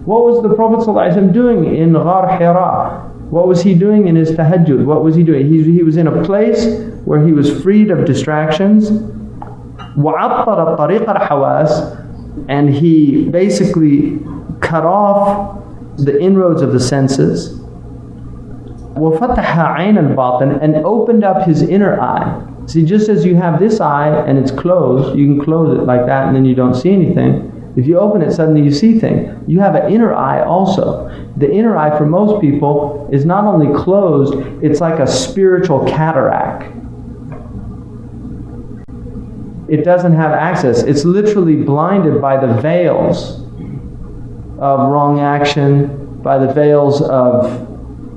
What was the Prophet ﷺ doing in Ghar Hira? What was he doing in his tahajjud? What was he doing? He was in a place where he was freed of distractions. وَعَطَّرَ طَرِيقَ الْحَوَاسِ, and he basically cut off the inroads of the senses. وَفَتَحَ عَيْنَ الْبَاطِنِ, and opened up his inner eye. See, just as you have this eye and it's closed, you can close it like that and then you don't see anything. If you open it, suddenly you see things. You have an inner eye also. The inner eye for most people is not only closed, it's like a spiritual cataract. It doesn't have access. It's literally blinded by the veils of wrong action, by the veils of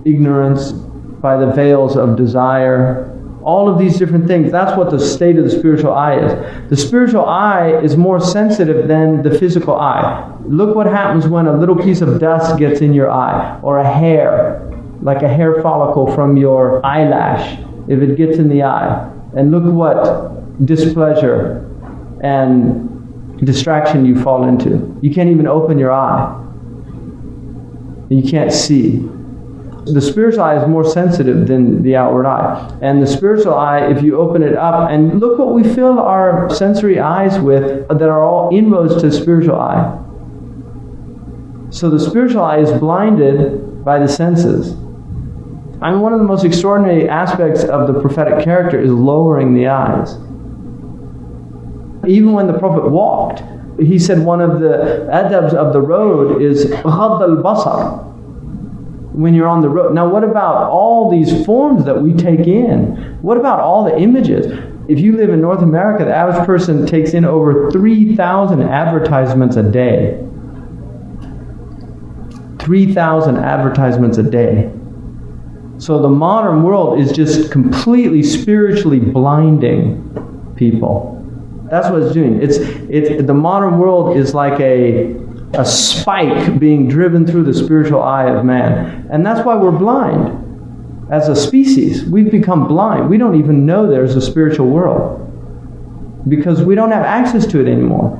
ignorance, by the veils of desire. All of these different things. That's what the state of the spiritual eye is. The spiritual eye is more sensitive than the physical eye. Look what happens when a little piece of dust gets in your eye, or a hair, like a hair follicle from your eyelash, if it gets in the eye. And look what displeasure and distraction you fall into. You can't even open your eye. You can't see. The spiritual eye is more sensitive than the outward eye. And the spiritual eye, if you open it up, and look what we fill our sensory eyes with that are all inroads to the spiritual eye. So the spiritual eye is blinded by the senses. And one of the most extraordinary aspects of the prophetic character is lowering the eyes. Even when the Prophet walked, he said one of the adabs of the road is ghadd al-basar. When you're on the road. Now what about all these forms that we take in? What about all the images? If you live in North America, the average person takes in over 3,000 advertisements a day. 3,000 advertisements a day. So the modern world is just completely spiritually blinding people. That's what it's doing. The modern world is like a spike being driven through the spiritual eye of man. And that's why we're blind. As a species, we've become blind. We don't even know there's a spiritual world because we don't have access to it anymore.